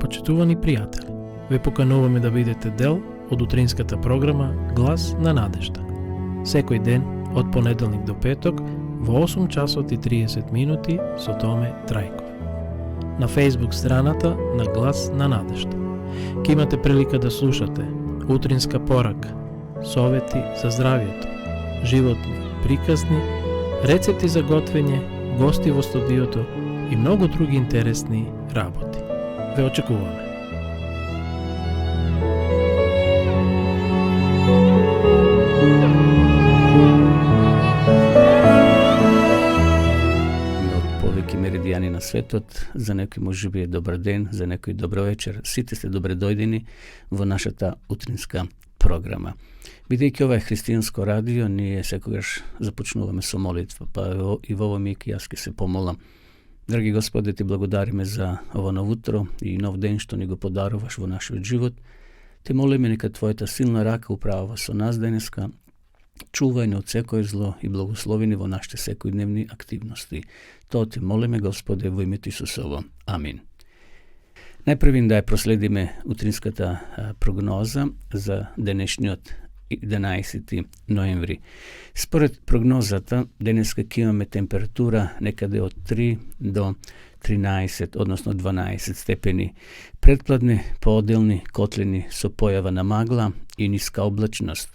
Почитувани пријатели, ве покануваме да бидете дел од утринската програма Глас на надежда. Секој ден, од понеделник до петок, во 8 часот и 30 минути со Томе Трајков. На Facebook страната на Глас на надежда. Ке имате прилика да слушате утринска порака, совети за здравието, животни приказни, рецепти за готвење, гости во студиото и многу други интересни работи. Ве очекуваме. Повеќе меридијани на светот, за некој може би е добар ден, за некој добро вечер. Сите сте добре дојдени во нашата утринска програма. Бидејќи ова е христијанско радио, ние секогаш започнуваме со молитва, па и во овој миг јас ќе се помолам. Драги Господи, ти благодариме за ово ново утро и нов ден што ни го подаруваш во нашиот живот. Те молиме нека Твојата силна рака управува со нас денеска, чувај ни од секој зло и благослови ни во нашите секојдневни активности. Тоа ти молиме, Господи, во името Исусово. Амин. Најпрвин да ја проследиме утринската прогноза за денешниот 11 ноември. Според прогнозата, денеска ќе имаме температура некаде од 3 до 13, односно 12 степени. Предпладни, поделни котлини со појава на магла и ниска облачност.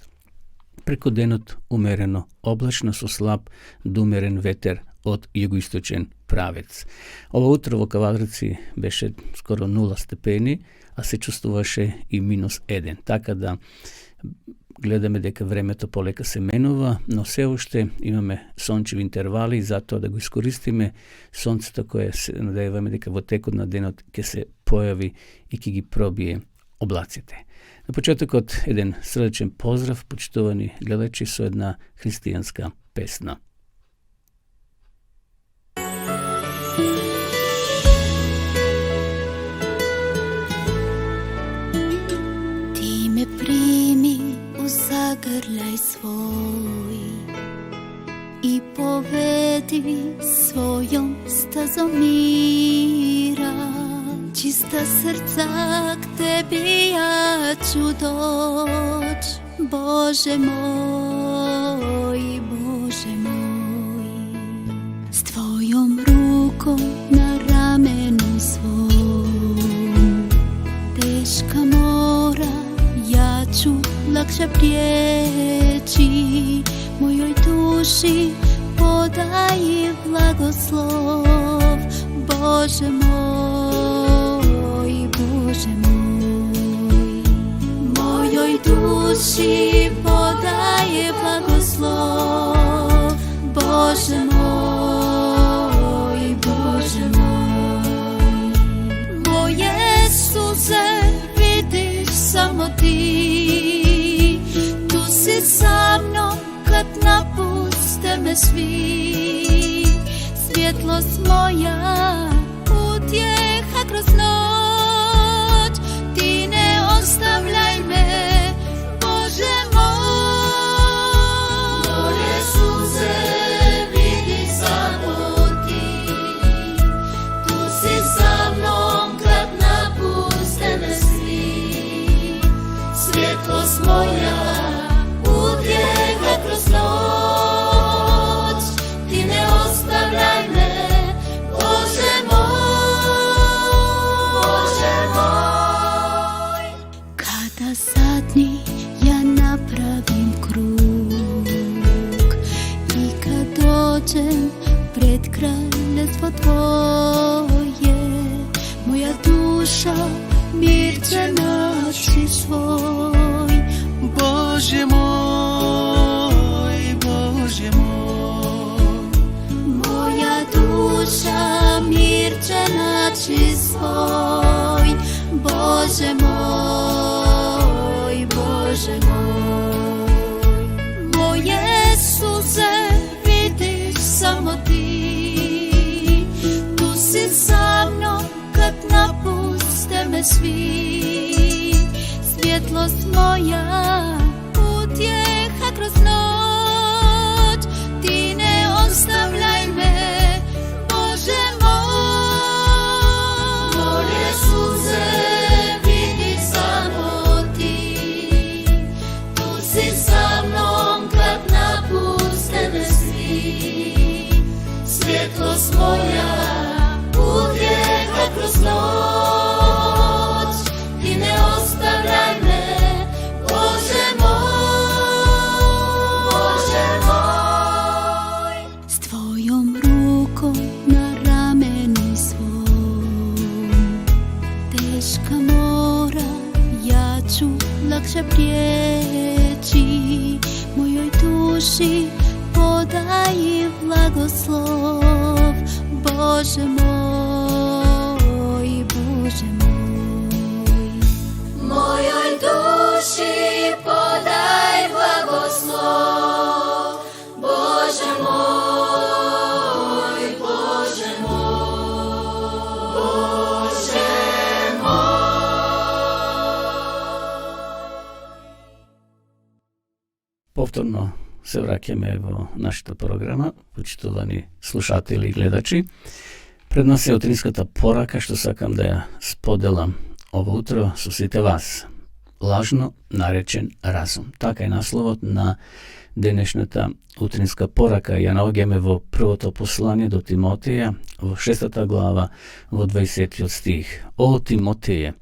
Преку денот умерено облачно со слаб до умерен ветер од југоисточен правец. Ова утро во Кавадрици беше скоро 0 степени, а се чувствуваше и -1. Така да гледаме дека времето полека се менува, но се уште имаме сончеви интервали, затоа да го искористиме сонцето кое се надеваме дека во текот на денот ќе се појави и ќе ги пробие облаците. На почетокот еден срдечен поздрав, почитувани гледачи, со една христијанска песна. Ти ме прими у загрлај свој и поведи својом стазом мира. Чиста срца к Теби ја ću доć, Боже мој, Боже мој. С Твојом руком на рамену свом, тешка мора ја ću lakše пријечи. Мојој души подај благослов, Боже мој, Боже мој. Мојој души подај благослов, Боже мој, Боже мој. Моје сузе видиш само ти, ту си со мном кад напусте ме сви. Свјетлост моја, утјеха кроз ноќ, ти не остављај ме, Боже мој. Моје сузе види само ти, ту си со мном кад напусте ме сви. Свјетлост моја, утјеха кроз ноќ, ти не остављај ме, Боже мој. Када задни ја направим круг и кад доđem пред краљевство Твоје, моја душа мир ќе наći свој. Боже мој, Боже мој. Моја душа мир ќе наći свој. Боже мој, Боже мој. Моје сузе видиш само ти, ту си со мном кад напусте ме сви. Свјетлост моја, утјеха кроз ноќ, ти не остављај ме, Боже мој. Моје сузе teška mora, ja ću lakše prijeći. Mojoj duši podaj blagoslov, Bože moj, Bože moj. Mojoj duši podaj blagoslov, Bože moj, Bože moj, Bože Повторно се враќаме во нашата програма, почитувани слушатели и гледачи. Пред нас е утринската порака што сакам да ја споделам ово утро со сите вас. Лажно наречен разум. Така е насловот на денешната утринска порака. Ја наоѓаме во првото послание до Тимотеја, во 6 глава, во 20 стих. О, Тимотеје,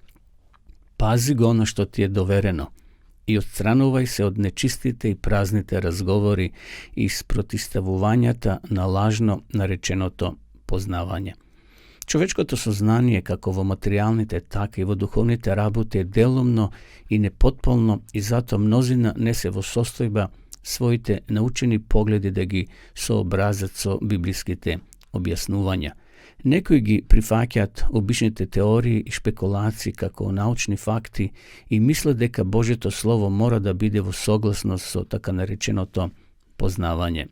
пази го на што ти е доверено и отстранувај се од нечистите и празните разговори и спротиставувањата на лажно нареченото познавање. Човечкото сознание, како во материјалните, така и во духовните работи, е делумно и непотполно и затоа мнозина не се во состојба своите научени погледи да ги сообразат со библиските објаснувања. Некои ги прифаќаат обичните теории и шпекулации како научни факти и мислат дека Божјето Слово мора да биде во согласност со така нареченото познавање.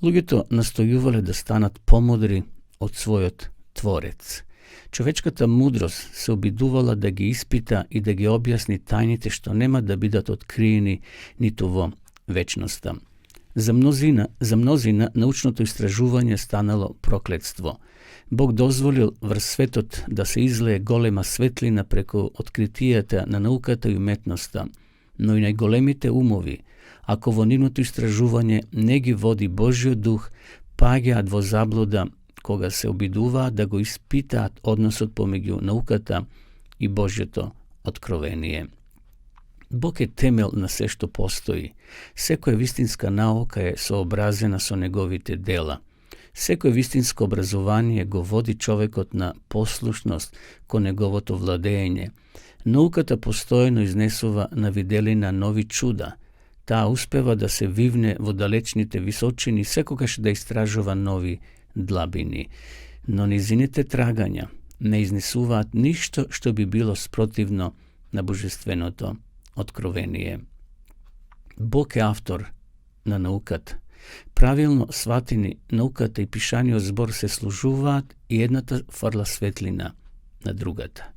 Луѓето настојувале да станат помудри од својот Творец. Човечката мудрост се обидувала да ги испита и да ги објасни тајните што нема да бидат откриени ниту во вечноста. За мнозина научното истражување станало проклетство. Бог дозволил врз светот да се излее голема светлина преку откритијата на науката и уметноста, но и најголемите умови, ако во нивното истражување не ги води Божјиот дух, паѓаат во заблуда кога се обидуваат да го испитаат односот помеѓу науката и Божјото откровение. Бог е темел на се што постои. Секоја вистинска наука е сообразена со неговите дела. Секој вистинско образование го води човекот на послушност кон неговото владење. Науката постојано изнесува на виделина нови чуда. Таа успева да се вивне во далечните височини, секогаш да истражува нови длабини. Но низините трагања не изнесуваат ништо што би било спротивно на божественото откровение. Бог е автор на науката. Правилно сватени науката и пишаниот збор се служуваат и едната фрла светлина на другата.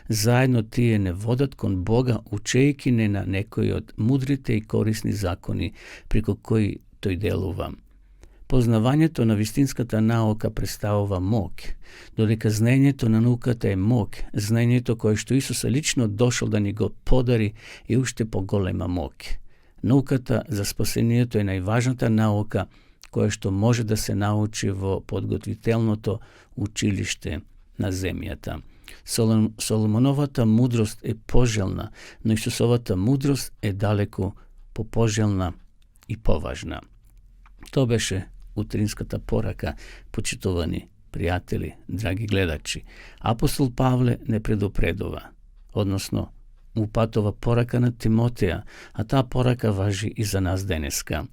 Заедно тие не водат кон Бога, учејќи не на некои од мудрите и корисни закони преку кои тој делува. Познавањето на вистинската наука представува мок, додека знаењето на науката е мок, знаењето кое што Исус лично дошол да ни го подари е уште поголема мок. Науката за спасението е најважната наука која што може да се научи во подготвителното училиште на земјата. Соломоновата мудрост е пожелна, но Исусовата мудрост е далеку попожелна и поважна. Тоа беше утринската порака, почитувани пријатели, драги гледачи. Апостол Павле не предупредува, односно упатува порака на Тимотеја, а таа порака важи и за нас денеска.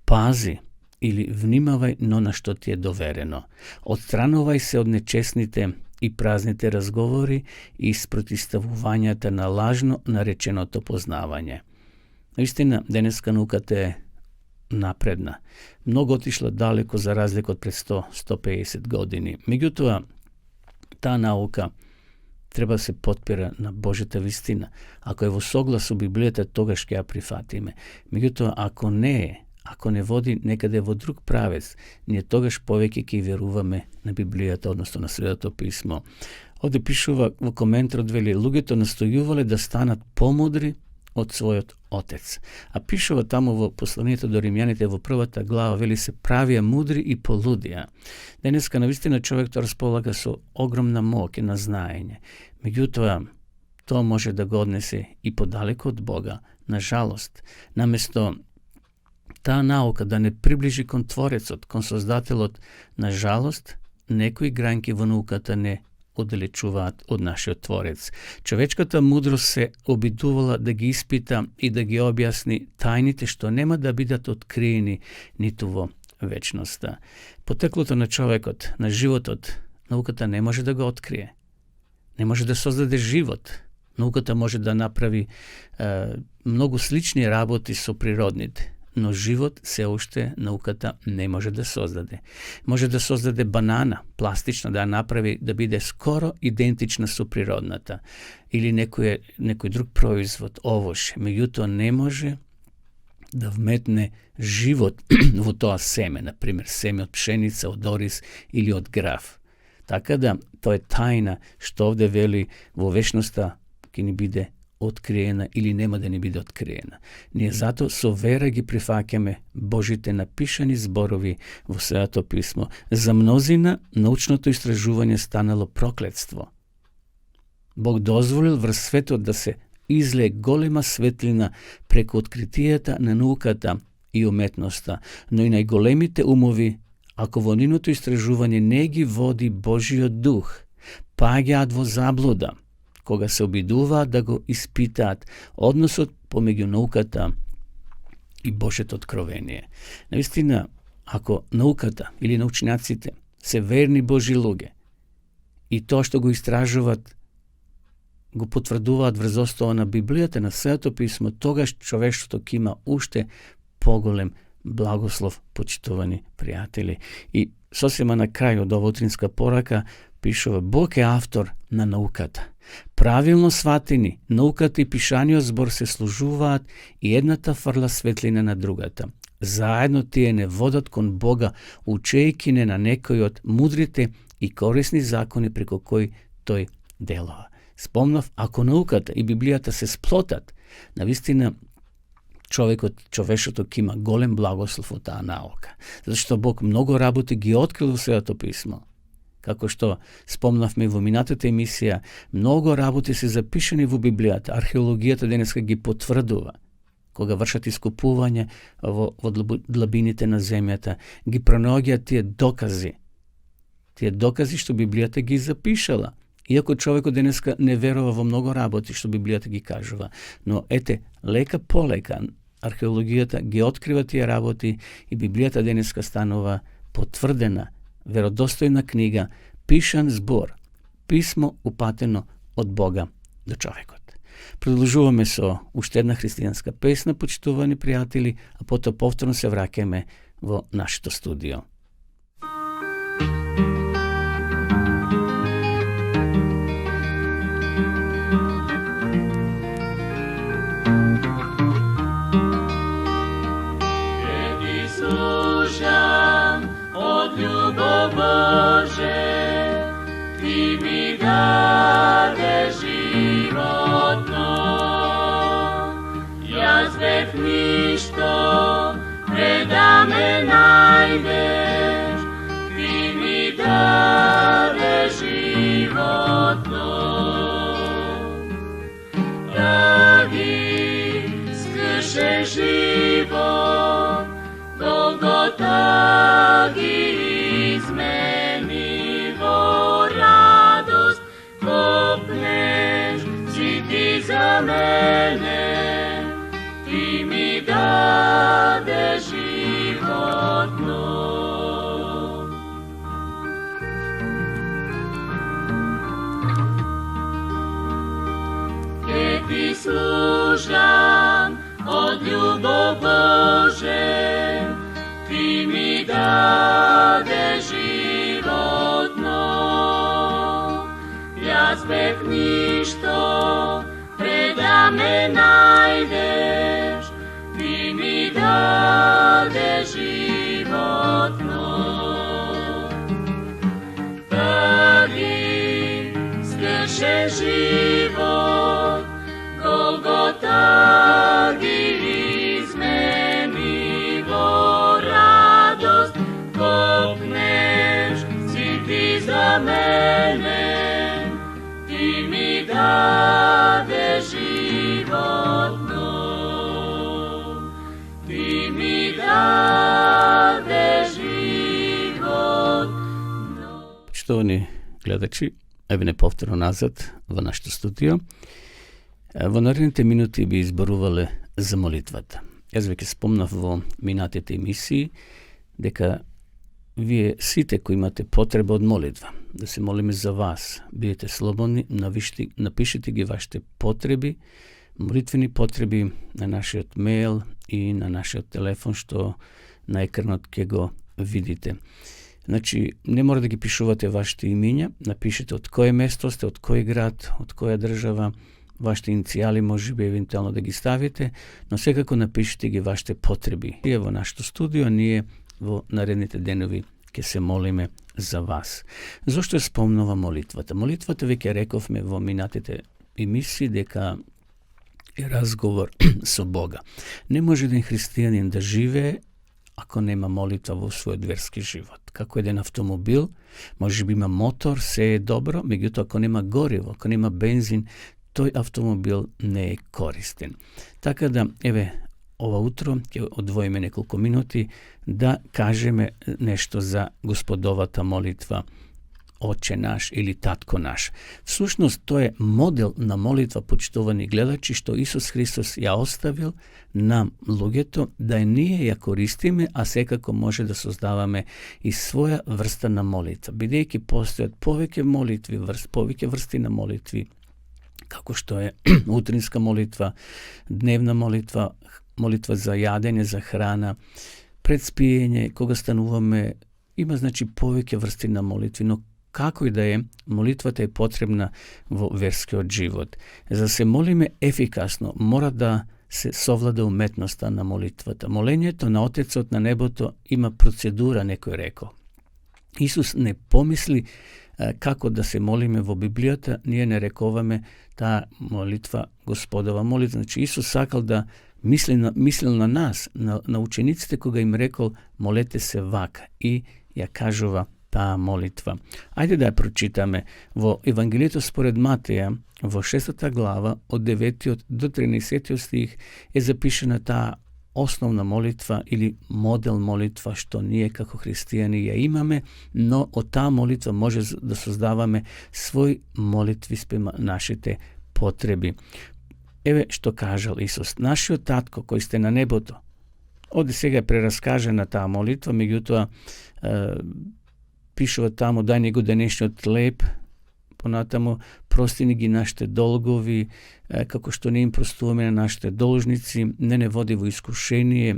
Пази или внимавај но на што ти е доверено. Отстранувај се од нечестните и празните разговори и спротиставувањата на лажно нареченото познавање. Наистина, денеска науката е напредна. Многу отишла далеко за разлика од пред 100-150 години. Меѓутоа, таа наука треба да се потпира на Божјата вистина. Ако е во соглас со Библијата, тогаш ќе ја прифатиме. Меѓутоа, ако не е, ако не води некаде во друг правец, ние тогаш повеќе ќе веруваме на Библијата, односно на Светото писмо. Овде пишува во коментарот, вели, луѓето настојувале да станат помудри од својот отец. А пишува таму во посланието до римјаните во 1 глава, вели, се правија мудри и полудија. Денеска навистина човек тоа располага со огромна моќ на знаење. Меѓутоа, тоа може да го однесе и подалеку од Бога. На жалост, наместо таа наука да не приближи кон Творецот, кон Создателот, на жалост, некои гранки во науката не оддалечуваат од нашиот Творец. Човечката мудрост се обидувала да ги испита и да ги објасни тајните што нема да бидат откриени ниту во вечноста. Потеклото на човекот, на животот, науката не може да го открие. Не може да создаде живот. Науката може да направи многу слични работи со природните, но живот се уште науката не може да создаде. Може да создаде банана, пластична, да ја направи да биде скоро идентична со природната, или некој друг производ, овош. Меѓутоа не може да вметне живот во тоа семе, например, семе од пшеница, од ориз или од граф. Така да, тоа е тајна што овде вели во вечноста ќе ни биде откриена или нема да ни биде откриена. Ние затоа со вера ги прифаќаме Божите напишани зборови во Светото писмо. За мнозина научното истражување станало проклетство. Бог дозволил врз светот да се излее голема светлина преку откритијата на науката и уметноста, но и најголемите умови, ако во нивното истражување не ги води Божиот дух, паѓаат во заблуда, кога се обидуваат да го испитаат односот помеѓу науката и Божјето откровение. Наистина, ако науката или научњаците се верни Божи луѓе и тоа што го истражуваат го потврдуваат врз основа на Библијата, на Светото писмо, тогаш човештвото ќе има уште поголем благослов, почитувани пријатели. И сосема на крај од ова утринска порака пишува: Бог е автор на науката. Правилно сватени, науката и пишаниот збор се служуваат и едната фрла светлина на другата. Заедно тие не водат кон Бога, учејќи не на некој од мудрите и корисни закони преку кои тој делува. Спомнав, ако науката и Библијата се сплотат, навистина човештвото ќе има голем благослов од таа наука. Зашто Бог многу работи ги открил во Светото писмо. Како што спомнавме во минатата емисија, многу работи се запишани во Библијата. Археологијата денеска ги потврдува. Кога вршат искупување во длабините на земјата, ги пронаоѓаат тие докази. Тие докази што Библијата ги запишала. Иако човекот денеска не верува во многу работи што Библијата ги кажува. Но ете, лека полека археологијата ги открива тие работи и Библијата денеска станува потврдена, веродостојна книга, пишан збор, писмо упатено од Бога до човекот. Продолжуваме со уште една христијанска песна, почитувани пријатели, а потоа повторно се враќаме во нашето студио. Боже, Ти ми даде животно, јас бев ништо, преда ме најдеш, Ти ми даде животно. Ради скрше живот, Голгота ги измени во радост, копнеш си Ти за мене, Ти ми даде животно. Ке Ти служам од љубов Боже, Ти ми даде животно. Јас бев ништо, преда ме најдеш, Ти ми даде животно. Ради скрше живот, Голгота ги измени во радост, копнеш си Ти за мене, Ти ми даде животно. Ти ми даде животно. Почитувани гледачи, еве неповторно назад во нашето студио. Во наредните минути би изборувале за молитвата. Јас веќе спомнав во минатите емисии дека вие сите кои имате потреба од молитва, да се молиме за вас, бидете слободни, напишете ги вашите потреби, молитвени потреби на нашиот мејл и на нашиот телефон, што на екранот ќе го видите. Значи, не мора да ги пишувате вашите имиња, напишете од кое место сте, од кој град, од која држава, вашите иницијали може би евентуално да ги ставите, но секако напишете ги вашите потреби. И во нашето студио ние во наредните денови ќе се молиме за вас. Зошто ја спомнува молитвата? Молитвата веќе рековме во минатите емисии дека е разговор со Бога. Не може еден христијанин да живее ако нема молитва во својот верски живот. Како еден автомобил, може би има мотор, се е добро, меѓутоа ако нема гориво, ако нема бензин, тој автомобил не е користен. Така да, еве, ова утро ќе одвоиме неколку минути да кажеме нешто за Господовата молитва Отче наш или Татко наш. Всушност, тоа е модел на молитва, почитувани гледачи, што Исус Христос ја оставил нам луѓето да ние ја користиме, а секако може да создаваме и своја врста на молитва. Бидејќи постојат повеќе молитви, повеќе врсти на молитви, како што е утринска молитва, дневна молитва, молитва за јадење, за храна, пред спиење, кога стануваме, има значи повеќе врсти на молитви, но како и да е, молитвата е потребна во верскиот живот. За да се молиме ефикасно, мора да се совлада уметноста на молитвата. Молењето на Отецот на небото има процедура, некој рекол. Исус не помисли како да се молиме во Библијата, ние не рековаме таа молитва Господова молитва. Значи Исус сакал да мислил на нас, на учениците, кога им рекол молете се вака и ја кажува таа молитва. Ајде да ја прочитаме во Евангелието според Матеја, во 6 глава, од 9 до 13 стих е запишена таа основна молитва или модел молитва што ние како христијани ја имаме, но од таа молитва може да создаваме свој молитви спрема нашите потреби. Еве што кажал Исус: нашиот Татко кој сте на небото. Оде сега е прераскажена таа молитва, меѓутоа пишува таму: дај ни го денешниот хлеб, понатаму прости ни ги нашите долгови, како што не им простуваме на нашите должници, не води во искушение,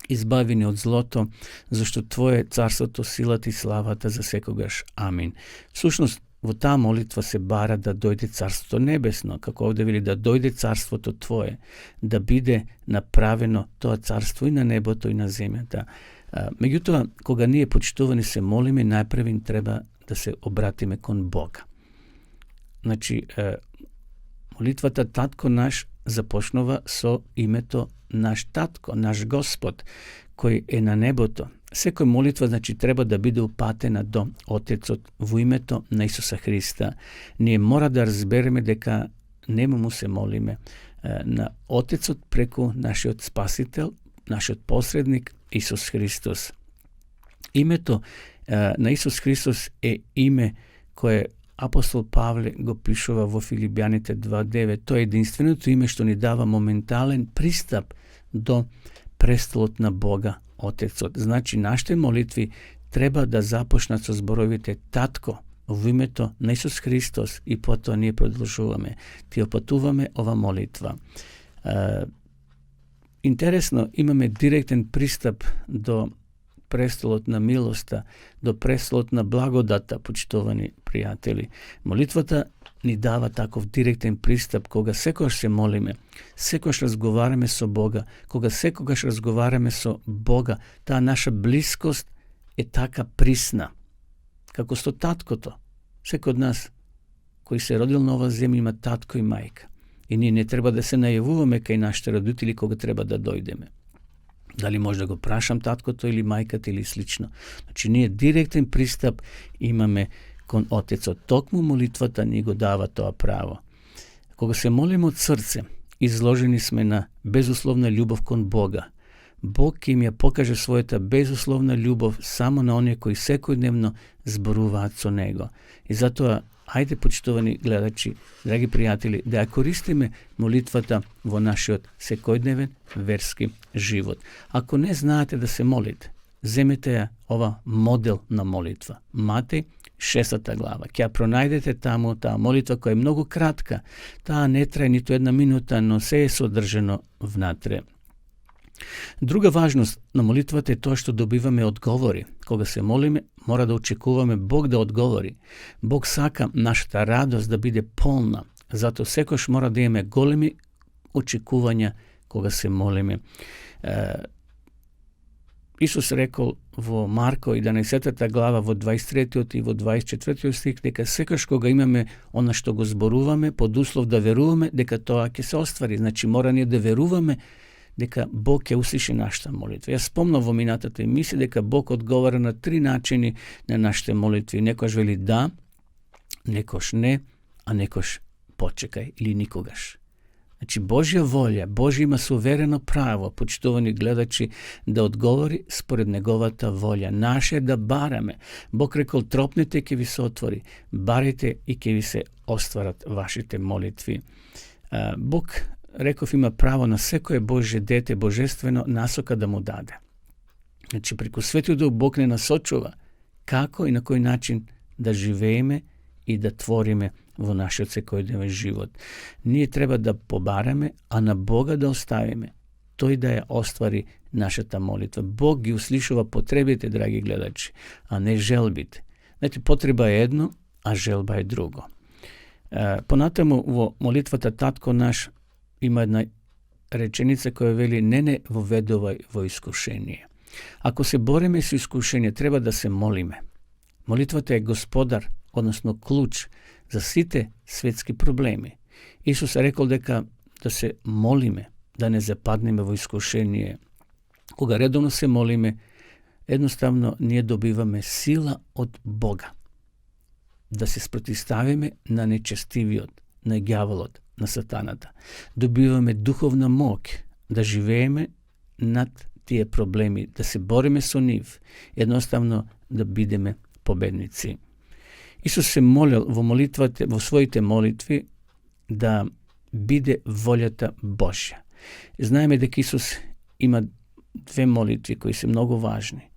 избави ни од злото, зашто Твое е царството, силата и славата за секогаш. Амин. Всушност, во таа молитва се бара да дојде царството небесно, како овде вели, да дојде царството Твое, да биде направено тоа царство и на небото и на земјата. Меѓутоа, кога ние почитувани се молиме, најпрвин треба да се обратиме кон Бога. Значи, молитвата Татко наш започнува со името наш Татко, наш Господ, кој е на небото. Секој молитва, значи, треба да биде упатена до Отецот во името на Исуса Христа. Ние мора да разбереме дека нема му се молиме на Отецот преку нашиот Спасител, нашиот посредник Исус Христос. Името на Исус Христос е име кое апостол Павле го пишува во Филипјаните 2.9. Тоа е единственото име што ни дава моментален пристап до престолот на Бога Отецот. Значи, нашите молитви треба да започнат со зборовите Татко во името на Исус Христос и потоа ние продолжуваме. Ти опатуваме ова молитва. Интересно, имаме директен пристап до престолот на милоста, до престолот на благодата, почитувани пријатели. Молитвата ни дава таков директен пристап, кога секогаш се молиме, секогаш разговараме со Бога, кога секогаш разговараме со Бога, таа наша блискост е така присна, како со таткото. Секој од нас кој се родил на оваа земја има татко и мајка. И ние не треба да се најавуваме кај нашите родители кога треба да дојдеме. Дали може да го прашам таткото или мајката или слично. Значи, ние директен пристап имаме кон Отецот. Токму молитвата ни го дава тоа право. Кога се молиме од срце, изложени сме на безусловна љубов кон Бога. Бог ќе им ја покаже својата безусловна љубов само на оние кои секојдневно зборуваат со Него. И затоа Ajde, почитувани гледачи, драги пријатели, да ја користиме молитвата во нашиот секојдневен верски живот. Ако не знаете да се молите, земете ја ова модел на молитва. Матеј 6 глава. Ќе ја пронајдете таму, таа молитва која е многу кратка. Таа не трае ниту една минута, но се е содржано внатре. Друга важност на молитвата е тоа што добиваме одговори. Кога се молиме, мора да очекуваме Бог да одговори. Бог сака нашата радост да биде полна. Зато секојаш мора да имаме големи очекувања кога се молиме. Исус рекол во Марко 11 глава во 23 и во 24 стих дека секојаш кога имаме она што го зборуваме, под услов да веруваме дека тоа ќе се оствари. Значи мора ние да веруваме дека Бог ќе услиши нашата молитва. Јас спомнав во минатата емисија дека Бог одговара на 3 начини на нашите молитви. Некојаш вели да, некојаш не, а некојаш почекај или никогаш. Значи Божја волја, Божје има суверено право, почитувани гледачи, да одговори според неговата волја. Наше е да бараме. Бог рекол тропнете ќе ви се отвори, барете и ќе ви се остварат вашите молитви. Бог реков има право на секое Божје дете божествено насока да му даде. Значи преку Светиот Дух Бог не насочува како и на кој начин да живееме и да твориме во нашиот секојдневен живот. Ние треба да побараме, а на Бога да оставиме, тој да ја оствари нашата молитва. Бог ги услишува потребите, драги гледачи, а не желбите. Знаете, потреба е едно, а желба е друго. Понатаму во молитвата Татко наш има една реченица која вели не воведувај во искушение. Ако се бориме со искушение, треба да се молиме. Молитвата е господар, односно клуч за сите светски проблеми. Исус рекол дека да се молиме, да не западнеме во искушение. Кога редовно се молиме, едноставно ние добиваме сила од Бога да се спротивставиме на нечестивиот, на ѓаволот, на сатаната. Добиваме духовна моќ да живееме над тие проблеми, да се бориме со нив, едноставно да бидеме победници. Исус се молел во молитвата, во своите молитви да биде волјата Божја. Знаеме дека Исус има 2 молитви кои се многу важни.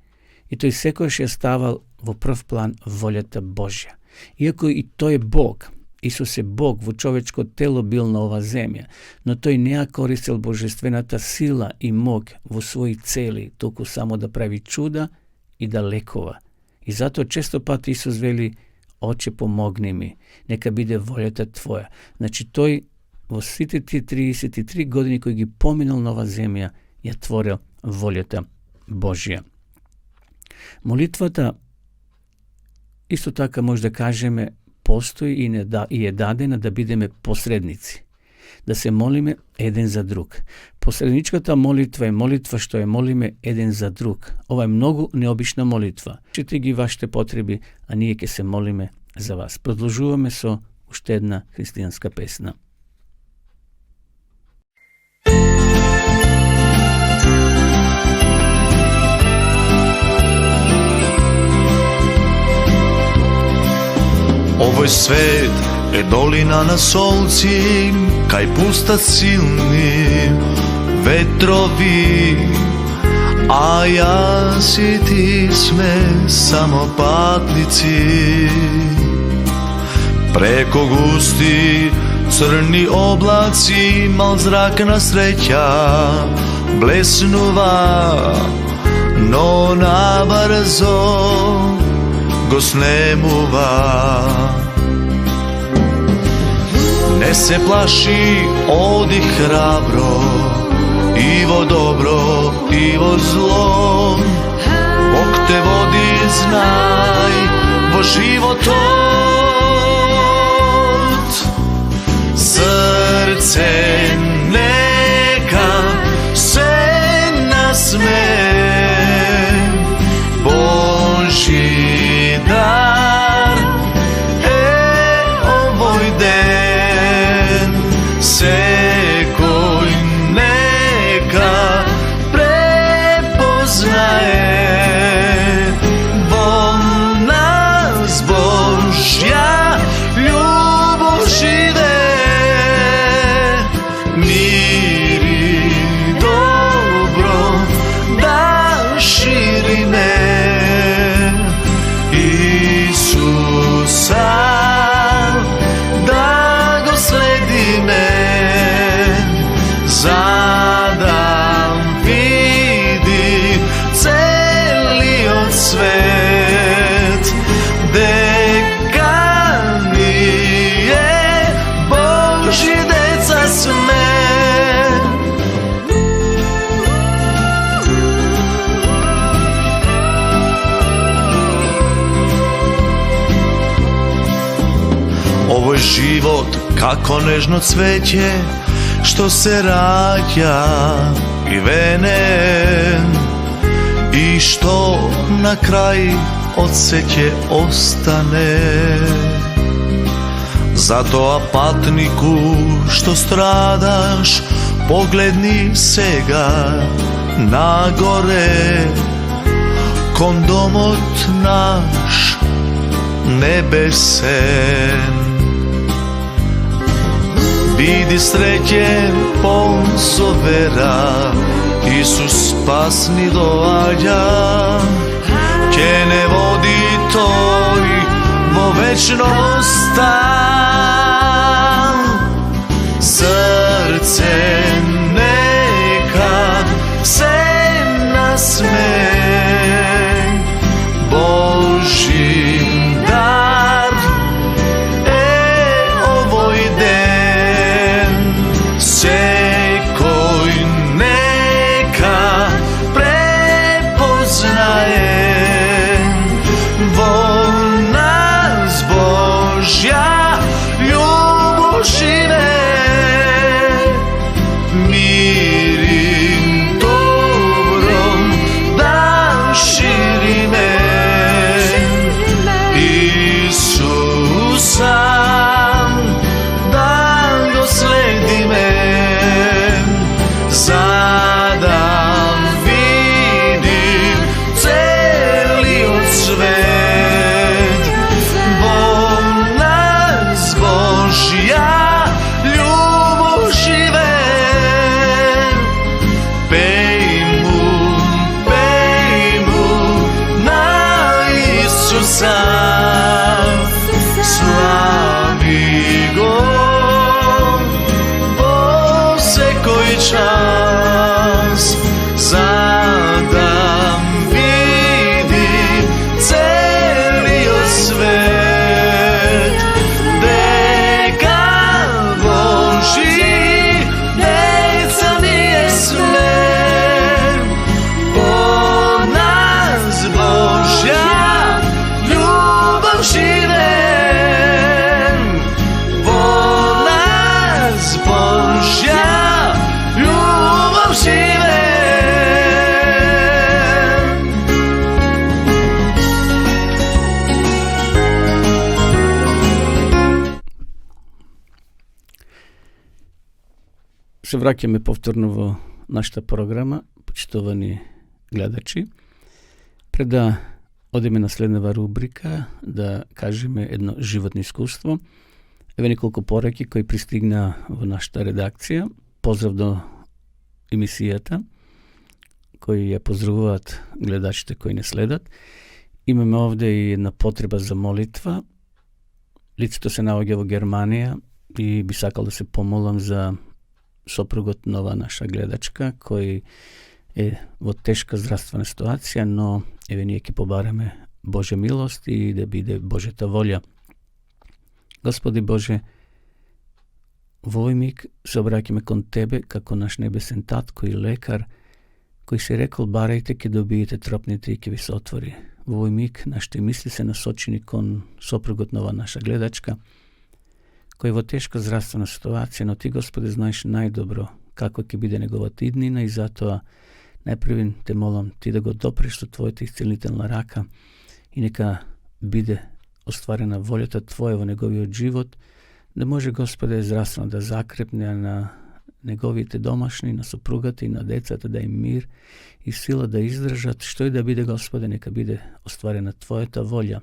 И тој секојаш ја ставал во прв план волјата Божја. Иако и тој е Бог, Исус е Бог, во човечко тело бил на ова земја, но тој не ја користил божествената сила и моќ во своји цели, толку само да прави чуда и да лекува. И затоа често пати Исус вели: Оче, помогни ми, нека биде волјата Твоја. Значи тој во сите тие 33 години кои ги поминал на ова земја, ја творил волјата Божја. Молитвата исто така може да кажеме постои и е дадена да бидеме посредници, да се молиме еден за друг. Посредничката молитва е молитва што ја молиме еден за друг. Ова е многу необична молитва. Чете ги вашите потреби, а ние ќе се молиме за вас. Продолжуваме со уште една христијанска песна. Овој свет е долина на солци, кај пустат силни ветрови, а јас и ти сме само патници. Преко густи црни облаци, мал зрак на среќа блеснува, но набрзо го снемува. Не се плаши, оди храбро, и во добро, и во зло. Бог те води, знај, во животот. Срце нека се насмее, Божи дар е овој ден. Секој нека препознае во нас Божјата život kako nežno cveće što se rađa i vene i što na kraj od seće ostane. Zato apatniku što stradaš, pogledni se ga nagore, kon domot naš nebesen. Bidi srećen ponso vera, Isus spasni dođa, će ne vodi toj vo večnost. Srce neka se nasme, Božji dar ovoj den, sekoj neka prepoznaje vo nas Božja ljubav žive. Mirim dobrom da širi me, Isusa da go sledi me, da vidim celio svet. Vo nas Božja ljubav žive, pejmu na Isusa, slavi go vo sekoj čas, da vidim celio svet. Deka Božji deca nije sme, po nas Božja ljubav žive, po nas Božja ljubav žive. Се враќаме повторно во нашата програма, почитувани гледачи. Пред да одиме на следнава рубрика, да кажеме едно животно искуство. Еве неколку пораки кои пристигна во нашата редакција. Поздрав до емисијата, кои ја поздравуваат гледачите кои не следат. Имаме овде и една потреба за молитва. Лицето се наоѓа во Германија и би сакал да се помолам за сопругот на ова наша гледачка, кој е во тешка здравствена ситуација, но еве ние ќе побараме Божја милост и да биде Божјата волја. Господи Боже, во овој миг се обраќаме кон Тебе како наш небесен татко и лекар, кој се рекол барајте ќе добиете, тропните и ќе ви се отвори. Во овој миг нашите мисли се насочени кон сопругот на ова наша гледачка, кој е во тешка здравствена ситуација, но Ти, Господи, знаеш најдобро како ќе биде неговата иднина и затоа најпрви те молам Ти да го допреш со Твојата исцелителна рака и нека биде остварена волјата Твоја во неговиот живот, да може, Господе, здравствено да закрепне на неговите домашни, на сопругата и на децата, да им мир и сила да издржат, што и да биде, Господе, нека биде остварена Твојата волја.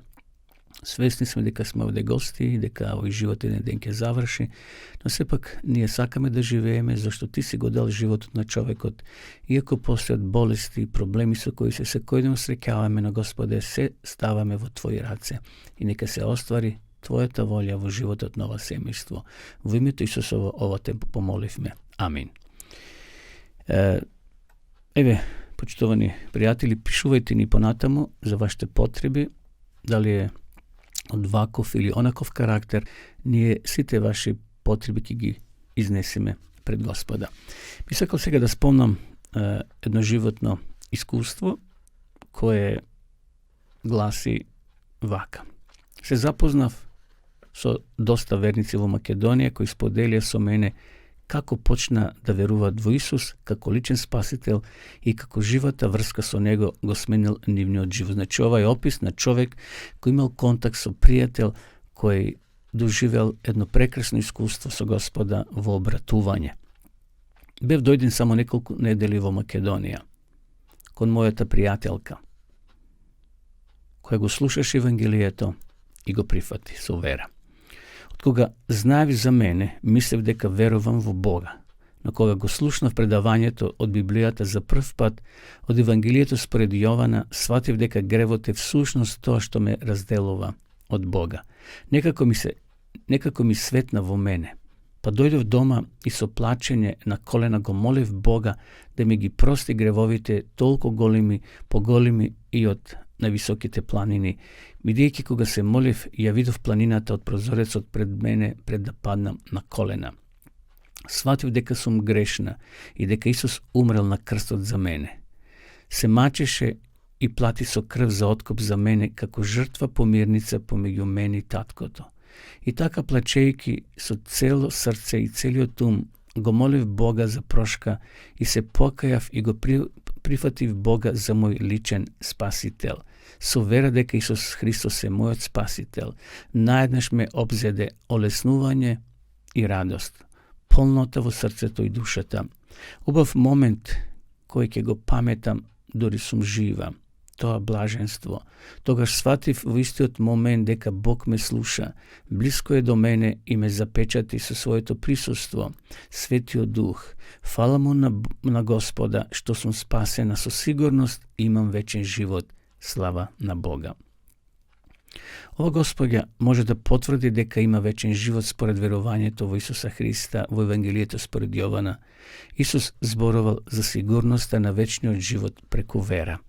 Свесни сме дека сме овде гости, дека овој живот еден ден ќе заврши, но сепак ние сакаме да живееме, зашто Ти си го дал животот на човекот. Иако постојат болести и проблеми со кои се секојдневно среќаваме, но Господе, се ставаме во Твои раце и нека се оствари Твојата волја во животот на ова семејство. Во името Исусово ова те помоливме. Амин. Еве, почитувани пријатели, пишувајте ни понатаму за вашите потреби, дали е од ваков или онаков карактер, ние сите ваши потреби ќе ги изнесеме пред Господа. Би сакал сега да спомнам едно животно искуство кое гласи вака. Се запознав so dosta vernici v Makedoniji, koji spodelja so mene kako počna da veruvат во Исус како личен спасител и како живата врска со него го сменил нивниот живот. Значи, ова е опис на човек кој имал контакт со пријател кој доживел едно прекрасно искуство со Господа во обратување. Бев дојден само неколку недели во Македонија, кон мојата пријателка, која го слушаше Евангелието и го прифати со вера. Од кога знаев за мене, мислев дека верувам во Бога, но кога го слушнав предавањето од Библијата за прв пат, од Евангелието според Јована, сватив дека гревот е всушност тоа што ме разделува од Бога. Некако ми светна во мене, па дојдов дома и со плачење на колена го молив Бога да ми ги прости гревовите толку големи, поголеми и од нависоките планини. Бидејќи кога се молив, ја видов планината од прозорецот пред мене пред да паднам на колена. Сватив дека сум грешна и дека Исус умрел на крстот за мене. Се мачеше и плати со крв за откуп за мене како жртва помирница помеѓу мене и таткото. И така плачејќи со цело срце и целиот ум, го молив Бога за прошка и се покајав и го прифатив Бога за мој личен спасител. Со вера дека Исус Христос е мојот спасител, наеднаш ме обзеде олеснување и радост, полнота во срцето и душата. Убав момент кој ќе го паметам дори сум жива. Тоа блаженство. Тогаш сватив во истиот момент дека Бог ме слуша, блиско е до мене и ме запечати со своето присуство, Светиот Дух. Фала му на Господа што сум спасена, со сигурност имам вечен живот. Слава на Бога. Ова Господја може да потврди дека има вечен живот според верувањето во Исуса Христа во Евангелието според Јована. Исус зборувал за сигурноста на вечниот живот преку вера.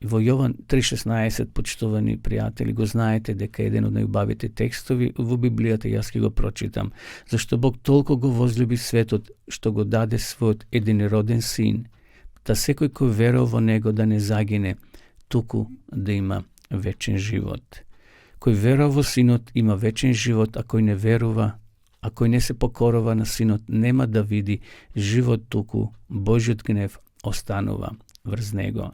Во Јован 3.16, почитувани пријатели, го знаете дека еден од најубавите текстови во Библијата, јас ќе го прочитам. Зашто Бог толку го возлюби светот, што го даде својот единороден син, да секој кој верува во него да не загине, туку да има вечен живот. Кој верува во синот има вечен живот, а кој не верува, а кој не се покорува на синот, нема да види живот, туку Божјиот гнев останува врз него.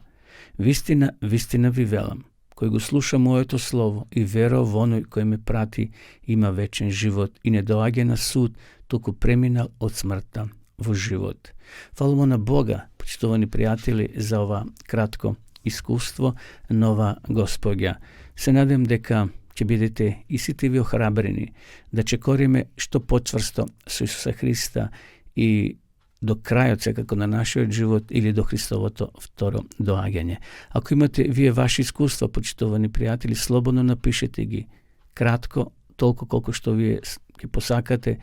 Вистина, вистина ви велам, кој го слуша моето слово и верува во оној кој ме прати, има вечен живот и не доаѓа на суд, туку преминал од смртта во живот. Фалимо на Бога, почитувани пријатели, за ова кратко искуство, нова Господја. Се надем дека ќе бидете и сите ви охрабрени да чекориме што почврсто со Исуса Христа и до крајот секако на нашиот живот или до Христовото второ доаѓање. Ако имате вие ваши искуства, почитувани пријатели, слободно напишете ги. Кратко, толку колку што вие ќе посакате,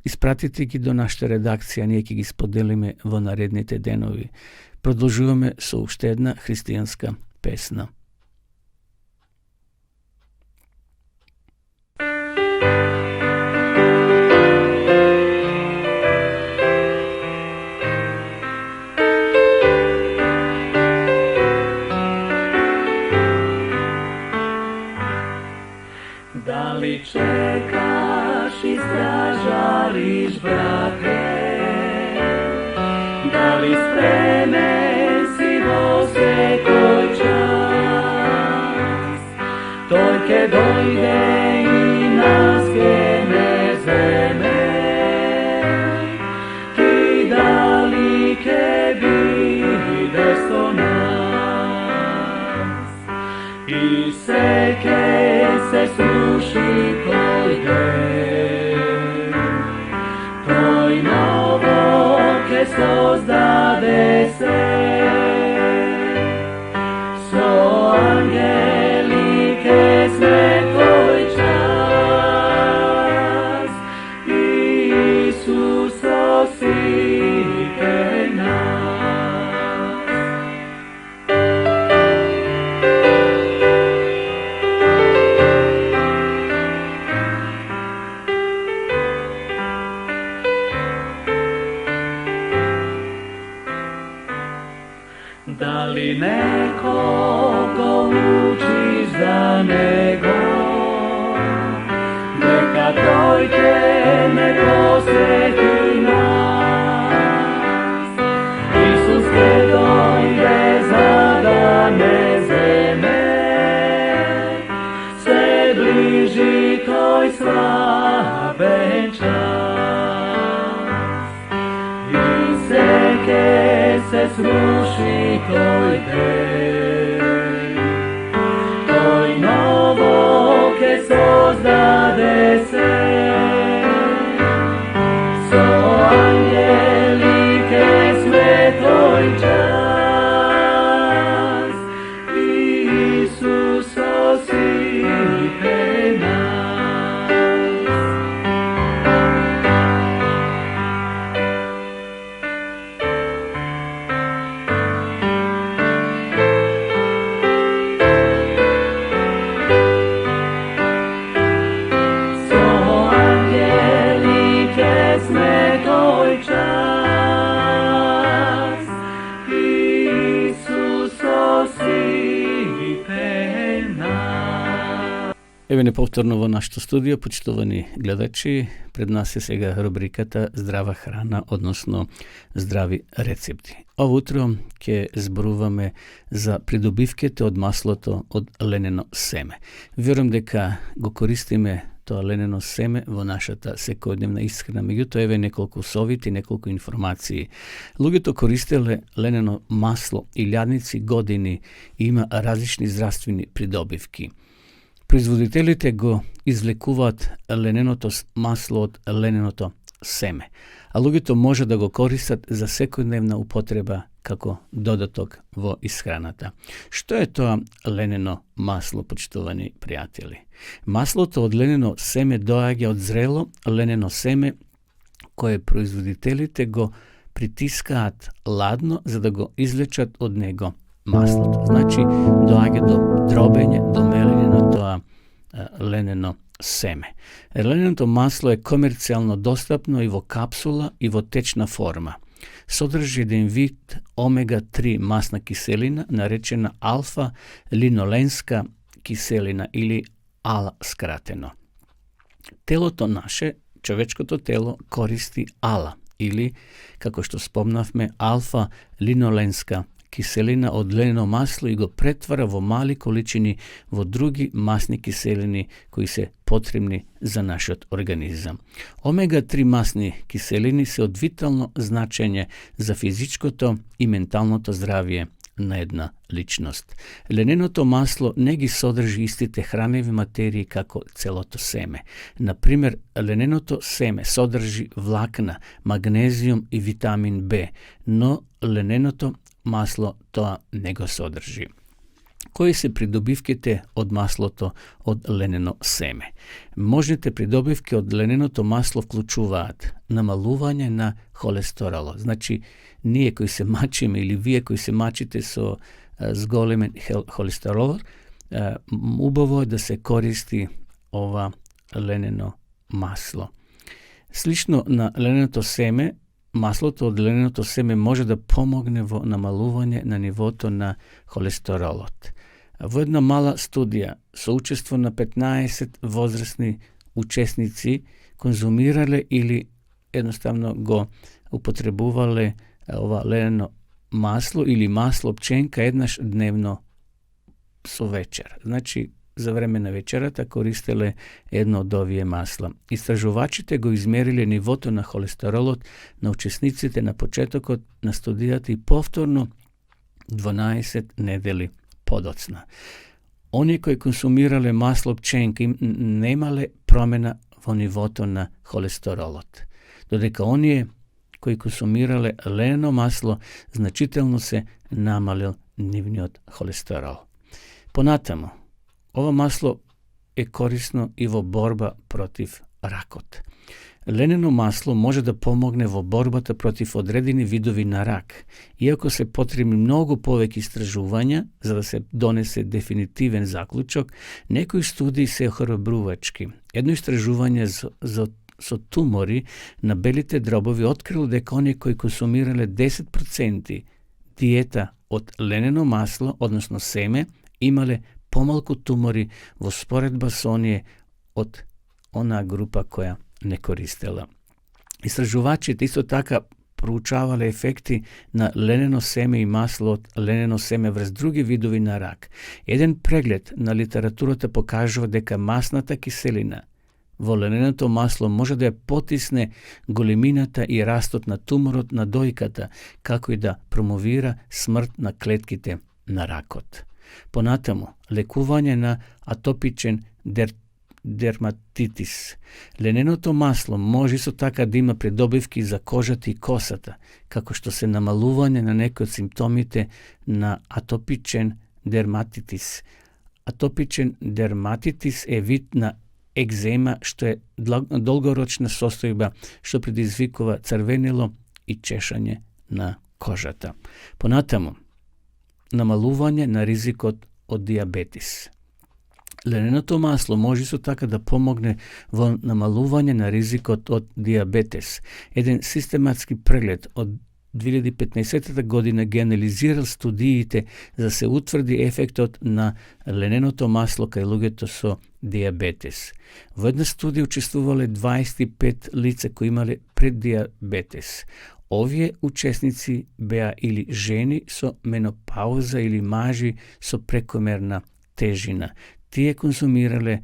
испратите ги до нашата редакција, ние ќе ги споделиме во наредните денови. Продолжуваме со уште една христијанска песна. Дали чекаш и стражариш, брате? Дали спремен си во секој час? Тој ке дојде и нас ке не земе. Ти дали ке бидеш со нас? И се ке се слуши тој ден, тој ново ке создаде се, со ангели ке сме тој час, Исус осите нас. Дали некого учиш за него, tak dojte, ne posveti nas. Isus ke dojde zadane zeme, se bliži tvoj slaven čas. I seke se sruši tvoj dej, tvoj novo ke sozdade se. So anjeli ke sme tvoj čas, Isus osipe nas. So anjeli ke sme tvoj čas, Isus osipe nas. Еве неповторно во нашето студио, почитувани гледачи, пред нас е сега рубриката Здрава храна, односно здрави рецепти. Ово утро ќе зборуваме за придобивките од маслото од ленено семе. Верувам дека го користиме тоа ленено семе во нашата секојдневна исхрана. Меѓутоа, еве неколку совети, неколку информации. Луѓето користеле ленено масло илјадници години и има различни здравствени придобивки. Производителите го извлекуваат лененото масло од лененото семе, а луѓето може да го користат за секојдневна употреба како додаток во исхраната. Што е тоа ленено масло, почитувани пријатели? Маслото од ленено семе доаѓа од зрело ленено семе кое производителите го притискаат ладно за да го извлечат од него маслото. Значи, доаѓа до дробење, до мелење на тоа ленено семе. Лененото масло е комерцијално достапно и во капсула и во течна форма. Содржи еден вид омега-3 масна киселина, наречена алфа-линоленска киселина или ала скратено. Телото наше, човечкото тело, користи ала или, како што спомнавме, алфа-линоленска киселина од ленено масло и го претвара во мали количини во други масни киселини кои се потребни за нашиот организам. Омега-3 масни киселини се од витално значење за физичкото и менталното здравје на една личност. Лененото масло не ги содржи истите храневи материи како целото семе. Например, лененото семе содржи влакна, магнезиум и витамин Б, но лененото масло тоа не го содржи. Кои се придобивките од маслото од ленено семе? Можните придобивки од лененото масло вклучуваат намалување на холестеролот. Значи, ние кои се мачиме или вие кои се мачите со зголемен холестерол, убаво е да се користи ова ленено масло. Слично на лененото семе, маслото од лененото семе може да помогне во намалување на нивото на холестеролот. Во една мала студија со учество на 15 возрастни учесници конзумирале или едноставно го употребувале ова ленено масло или масло пченка еднаш дневно со вечер. Значи, за време на вечерата користеле едно од овие масла. Истражувачите го измериле нивото на холестеролот на учесниците на почетокот на студијата и повторно 12 недели подоцна. Оние кои консумирале масло пченка им немале промена во нивото на холестеролот, додека оние кои консумирале ленено масло значително се намалил нивниот холестерол. Понатамо, ова масло е корисно и во борба против ракот. Ленено масло може да помогне во борбата против одредени видови на рак, иако се потребни многу повеќе истражувања за да се донесе дефинитивен заклучок, некои студии се охрабрувачки. Едно истражување со тумори на белите дробови открило дека оние кои консумирале 10% диета од ленено масло, односно семе, имале помалку тумори во споредба со оние од ona grupa koja ne koristila. Istraživači isto tako proučavali efekti na leneno seme i maslo od leneno seme vrst drugi vidovi na rak. Jedan pregled na literaturata pokaže deka masnata kiselina vo lenenato maslo može da je potisne goliminata i rastot na tumorot na dojkata, kako i da promovira smrt na kletkite na rakot. Ponatamo, lekuvanje na atopičen dermatitis. Lenenato maslo može isto tako da ima pridobivki za kožati i kosata, kako što se namaluvanje na neke od simptomite na atopičen dermatitis. Atopičen dermatitis je vid na egzema, što je dolgoročna sostojba što predizvikova crvenilo i češanje na kožata. Ponatamo, namaluvanje na rizik od diabetis. Lenenato maslo može isto tako da pomogne vo namaluvanje na rizik od diabetes. Jedan sistematski pregled od 2015. godine analizirao studijite da se utvrdi efekt na lenenato maslo kaj lugeto so diabetes. V jednoj studiji učestvovali 25 lice koji imali preddiabetes. Ovje učesnici bea ili ženi so menopauza ili maži so prekomerna težina. Tije konsumirale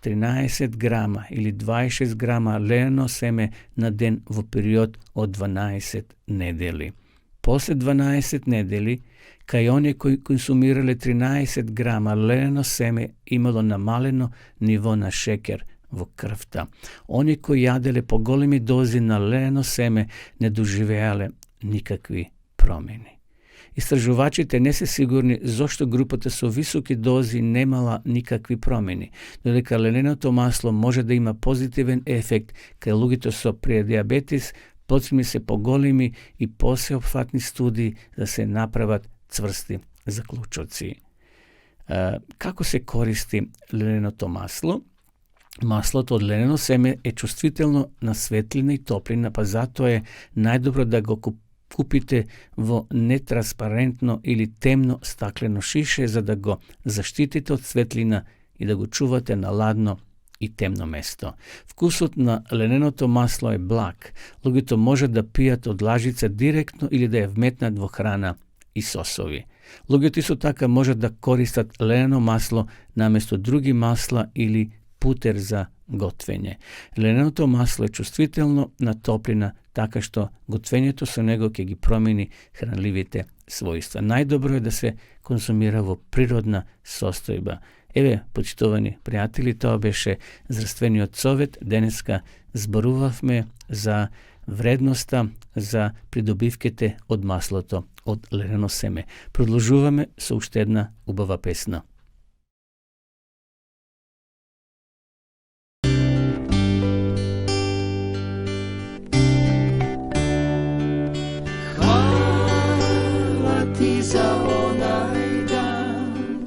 13 grama ili 26 grama leneno seme na den v period od 12 nedeli. Posle 12 nedeli, kaj oni koji konsumirale 13 grama leneno seme imalo namaleno nivo na šeker v krvta. Oni koji jadele po golemi dozi na leneno seme ne doživejale nikakvi promjeni. Istraživači te ne se sigurni zašto grupata su visoki dozi nemala nikakvi promjeni. Dodeka lenenato maslo može da ima pozitiven efekt kaj lugito so prije diabetes, potrebni se po golimi i posveopfatni studiji da se napravat cvrsti zaključoci. Kako se koristi lenenato maslo? Maslo od leneno seme je čustvitelno na svetlina i toplina, pa zato je najdobro da ga kupite vo netransparentno ili temno stakleno šiše za da ga zaštitite od svetlina i da ga čuvate na ladno i temno mesto. Vkusot na lenenato maslo je blag. Logito može da pijate od lažica direktno ili da je vmetnat vo hrana i sosovi. Logito isto tako može da koristat leneno maslo namjesto drugi masla ili puter za gotvenje. Lenenato maslo je čustvitelno na toplina, tako što gotvenjeto se nego ke gi promijeni hranljivite svojstva. Najdobro je da se konzumira vo prirodna sostojba. Evo, počtovani prijatelji, to beše zdravstveni odsovjet. Deneska zboruvavme za vrednosta, za pridobivkete od masloto, od leneno seme. Продолжуваме со уште една убава песна. Za onaj dan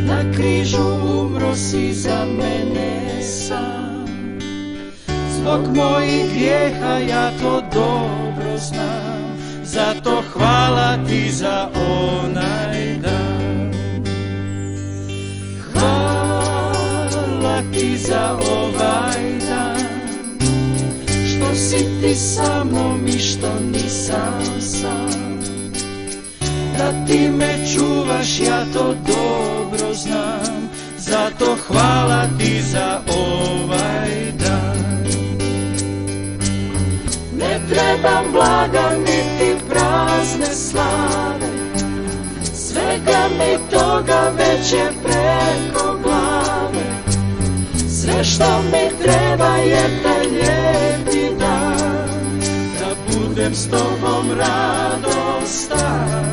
na križu umro si za mene sam. Zbog mojih grijeha ja to dobro znam, zato hvala ti za onaj dan. Hvala ti za ovaj dan, što si ti sa mnom i što nisam sam. Da ti me čuvaš, ja to dobro znam, zato hvala ti za ovaj dan. Ne trebam blaga niti prazne slave, svega mi toga već je preko glave. Sve što mi treba je taj lijepi dan, da budem s tobom radostan.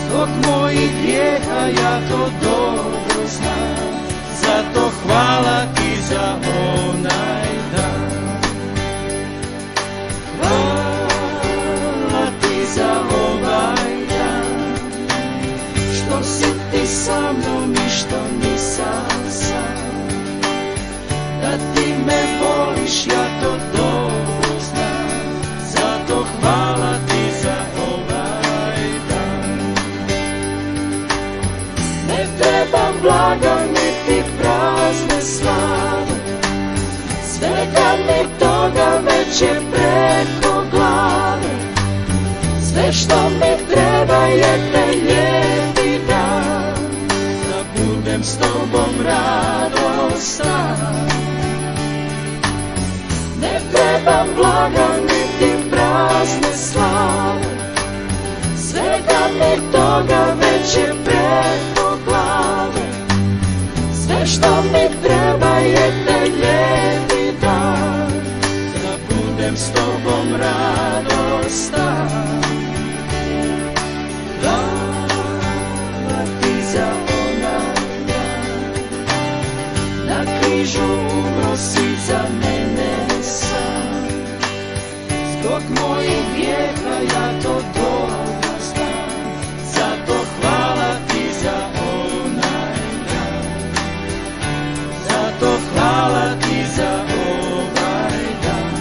Zbog mojih grijeha ja to dobro znam, zato hvala ti za onaj dan. Hvala ti za ovaj dan, što si ti sa mnom i što nisam sam. Da ti me voliš, ja to dobro Zato hvala ti za ovaj dan. Ne trebam blaga niti prazne slave, svega mi toga već je preko glave. Sve što mi treba je taj lijepi dan, da budem s tobom radostan. Ne trebam blaga niti prazne slave, svega mi toga već je preko glave. Sve što mi treba je taj lijepi dan, da budem s tobom radostan. Hvala ti za onaj dan, na križu umro si za mene sam. Zbog mojih grijeha ja to dobro znam, zato hvala ti za onaj dan. Zato hvala ti za ovaj dan,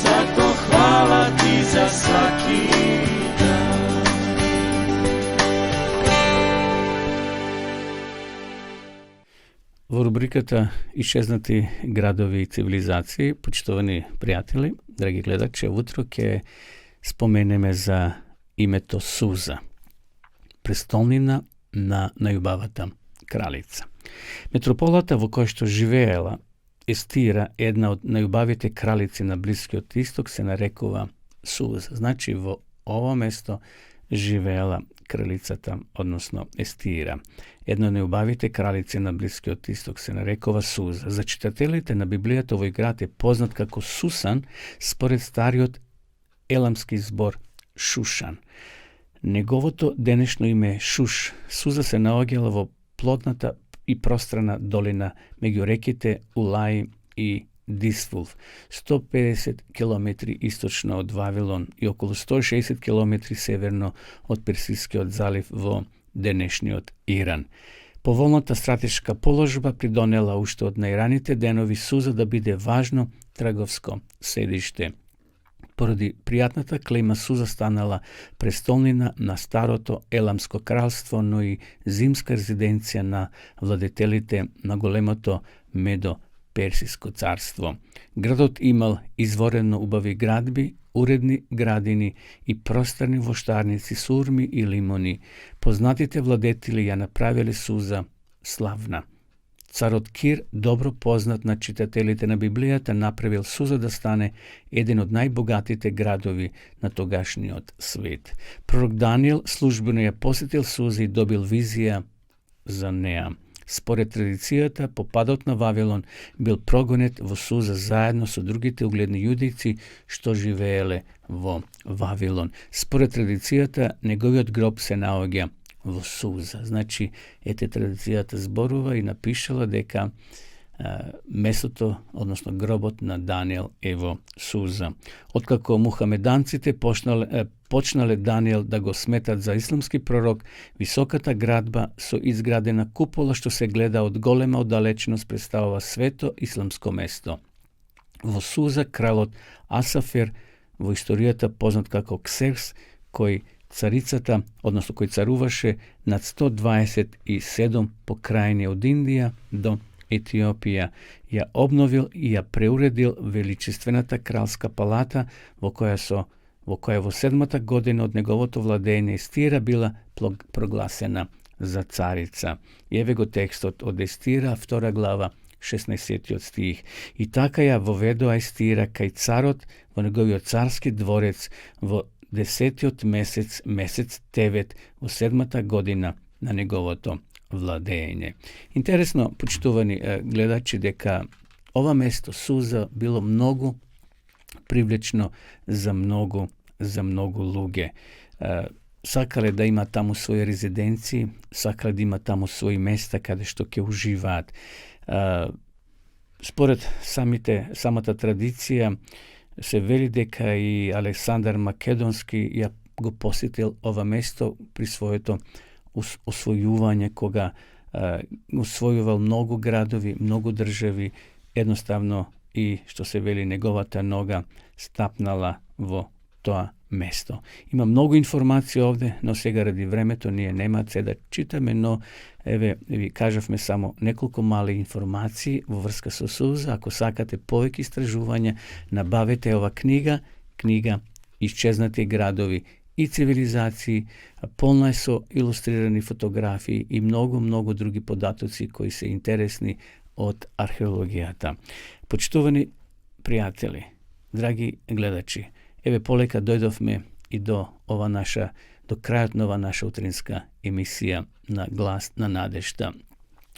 zato hvala ti za svaki dan. Во рубриката Исчезнати градови и цивилизации, почитувани пријатели, драги гледачи, утро ќе споменеме за името Суза, престолнина на најубавата кралица. Метрополата во која што живеела Естира, една од најубавите кралици на Блискиот Исток, се нарекува Суза. Значи во ово место живеела кралицата, односно Естира. Една од најубавите кралици на Блискиот Исток се нарекува Суза. За читателите на Библијата овој град е познат како Сусан според стариот еламски збор Шушан. Неговото денешно име е Шуш. Суза се наоѓала во плодната и пространа долина меѓу реките Улаи и Дисвулф, 150 км источно од Вавилон и околу 160 км северно од Персискиот залив во денешниот Иран. Поволната стратешка положба придонела уште од најраните денови Суза да биде важно трговско седиште. Поради пријатната клима Суза станала престолнина на старото Еламско кралство, но и зимска резиденција на владетелите на големото Медо-Персиско царство. Градот имал изворено убави градби, уредни градини и просторни воштарници, сурми и лимони. Познатите владетели ја направиле Суза славна. Царот Кир, добро познат на читателите на Библијата, направил Суза да стане еден од најбогатите градови на тогашниот свет. Пророк Даниел службено ја посетил Суза и добил визија за неа. Според традицијата, по падот на Вавилон бил прогонет во Суза заедно со другите угледни јудејци што живееле во Вавилон. Според традицијата, неговиот гроб се наоѓа во Суза. Значи, ете традицијата зборува и напишала дека местото, односно гробот на Даниел е во Суза. Откако мухамеданците почнале Даниел да го сметат за исламски пророк, високата градба со изградена купола што се гледа од голема оддалеченост представува свето исламско место. Во Суза кралот Асафер, во историјата познат како Ксеркс, кој царицата, односно кој царуваше над 127 покрајни од Индија до Етиопија, ја обновил и ја преуредил величествената кралска палата во која во 7-та година од неговото владење Естира била прогласена за царица. Еве го текстот од Естира, 2 глава, 16 стих. И така ја воведоа Естира кај царот во неговиот царски дворец во 10-тиот месец, месец Тевет, во 7-та година на неговото владење. Интересно, почитувани гледачи, дека ова место Суза било многу привлечно за многу луѓе. Сакале да има таму своји резиденции, сакале да има таму своји места каде што ќе уживаат. Според самата традиција се вели дека и Александар Македонски ја го посетил ова место при своето освојување, кога освојувал многу градови, многу држави, едноставно и што се вели неговата нога стапнала во тоа место. Има многу информација овде, но сега ради времето ние нема се да читаме, но еве ви кажавме само неколку мали информации во врска со Суза. Ако сакате повеќе истражувања, набавете ова книга Исчезнати градови и цивилизации, полна е со илустрирани фотографии и многу други податоци кои се интересни од археологијата. Почитувани пријатели, драги гледачи, еве полека дојдовме и до крајот на ова наша утринска емисија на Глас на надежта.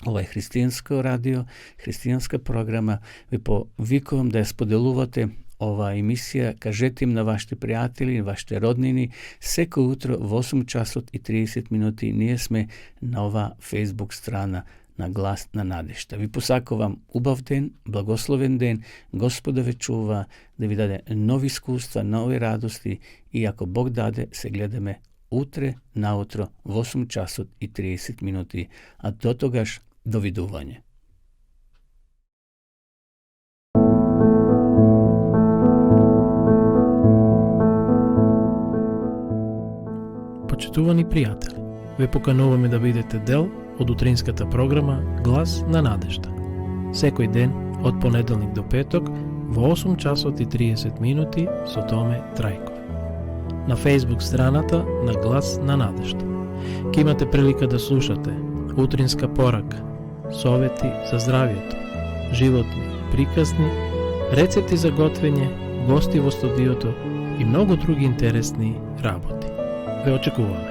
Ова е христијанско радио, христијанска програма. Ви повикувам да ја споделувате ова емисија, кажете им на вашите пријатели, вашите роднини, секој утро во 8 часот и 30 минути ние сме на ова Facebook страна на Глас на надежта. Ви посакувам убав ден, благословен ден, Господа ве чува, да ви даде нови искуства, нови радости и ако Бог даде, се гледаме утре, наутро, во 8 часот и 30 минути, а до тогаш, довидување. Почитувани пријатели, ве покануваме да бидете дел од утринската програма Глас на надежта. Секој ден, од понеделник до петок, во 8 часот и 30 минути со Томе Трајков. На Facebook страната на Глас на надежта. Ке имате прилика да слушате утринска порака, совети за здравието, животни приказни, рецепти за готвење, гости во студиото и многу други интересни работи. Ве очекуваме.